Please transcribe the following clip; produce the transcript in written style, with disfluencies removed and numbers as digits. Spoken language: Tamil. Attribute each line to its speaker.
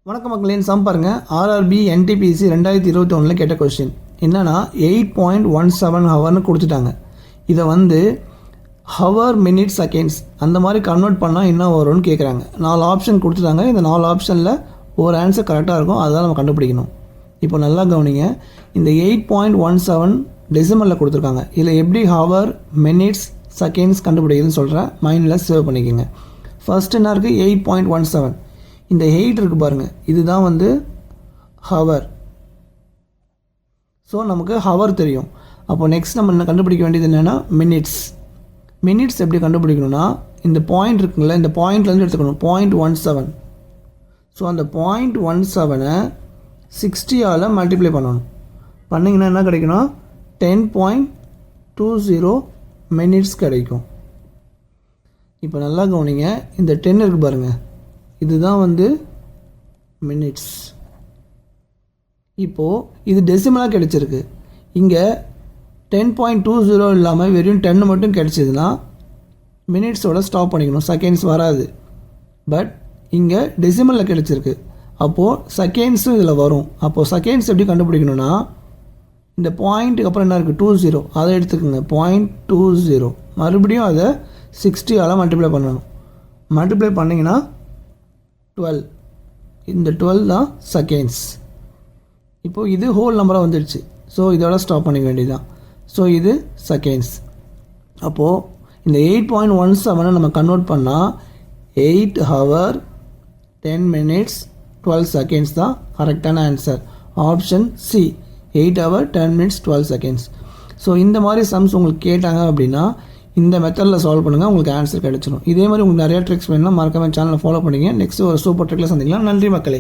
Speaker 1: வணக்கம் மக்களே, சம் பாருங்கள். ஆர்ஆர்பி என்டிபிசி 2021 கேட்ட கொஸ்டின் என்னன்னா 8.17 ஹவர்னு கொடுத்துட்டாங்க. இதை வந்து ஹவர் மினிட்ஸ் செகண்ட்ஸ் அந்த மாதிரி கன்வெர்ட் பண்ணால் என்ன வரும்னு கேட்குறாங்க. 4 ஆப்ஷன் கொடுத்துட்டாங்க. இந்த 4 ஆப்ஷனில் ஒரு ஆன்சர் கரெக்டாக இருக்கும், அதுதான் நம்ம கண்டுபிடிக்கணும். இப்போ நல்லா கவனிங்க. இந்த 8.17 டெசிமலில் கொடுத்துருக்காங்க. இதில் எப்படி ஹவர் மினிட்ஸ் செகண்ட்ஸ் கண்டுபிடிக்குதுன்னு சொல்கிறேன், மைண்டில் சேவ் பண்ணிக்கோங்க. ஃபர்ஸ்ட் என்ன இருக்குது? 8.17. இந்த 8 இருக்குது பாருங்கள், இதுதான் வந்து ஹவர். ஸோ நமக்கு ஹவர் தெரியும். அப்போ நெக்ஸ்ட் நம்ம என்ன கண்டுபிடிக்க வேண்டியது என்னென்னா மினிட்ஸ். மினிட்ஸ் எப்படி கண்டுபிடிக்கணும்னா இந்த பாயிண்ட் இருக்குங்களா, இந்த பாயிண்ட்லேருந்து எடுத்துக்கணும் 0.17. ஸோ அந்த 0.17 60ஆல் மல்டிப்ளை பண்ணணும். பண்ணிங்கன்னா என்ன கிடைக்கணும்? 10.20 மினிட்ஸ் கிடைக்கும். இப்போ நல்லா கவனிங்க, இந்த 10 இருக்குது பாருங்கள், இதுதான் வந்து மினிட்ஸ். இப்போது இது டெசிமலாக கிடச்சிருக்கு. இங்கே 10.20 இல்லாமல் வெறும் 10 மட்டும் கிடச்சிதுன்னா மினிட்ஸோட ஸ்டாப் பண்ணிக்கணும், செகண்ட்ஸ் வராது. பட் இங்கே டெசிமலில் கிடச்சிருக்கு, அப்போது செகண்ட்ஸும் இதில் வரும். அப்போது செகண்ட்ஸ் எப்படி கண்டுபிடிக்கணும்னா இந்த பாயிண்ட்டுக்கு அப்புறம் என்ன இருக்குது? 20, அதை எடுத்துக்கோங்க. 0.20 மறுபடியும் அதை 60ஆல் மல்டிப்ளை பண்ணணும். மல்டிப்ளை பண்ணிங்கன்னா 12. இந்த 12 தான் செகண்ட்ஸ். இப்போது இது ஹோல் நம்பராக வந்துடுச்சு. ஸோ இதோட ஸ்டாப் பண்ணிக்க வேண்டியதுதான். ஸோ இது செகண்ட்ஸ். அப்போது இந்த 8.17 நம்ம கன்வெர்ட் பண்ணால் 8 ஹவர் 10 மினிட்ஸ் 12 செகண்ட்ஸ் தான் கரெக்டான answer. Option C, 8 hour 10 minutes 12 seconds. So இந்த மாதிரி சம்ஸ் உங்களுக்கு கேட்டாங்க அப்படின்னா இந்த மெத்தடில் சால்வ் பண்ணுங்கள், உங்களுக்கு ஆன்சர் கிடைச்சிடும். இதே மாதிரி உங்களுக்கு நிறையா ட்ரிக்ஸ் வேணும்னா மறக்காம சேனலை ஃபாலோ பண்ணிங்க. நெக்ஸ்ட் ஒரு சூப்பர் ட்ரிக்கில் சந்திக்கலாம். நன்றி மக்களே.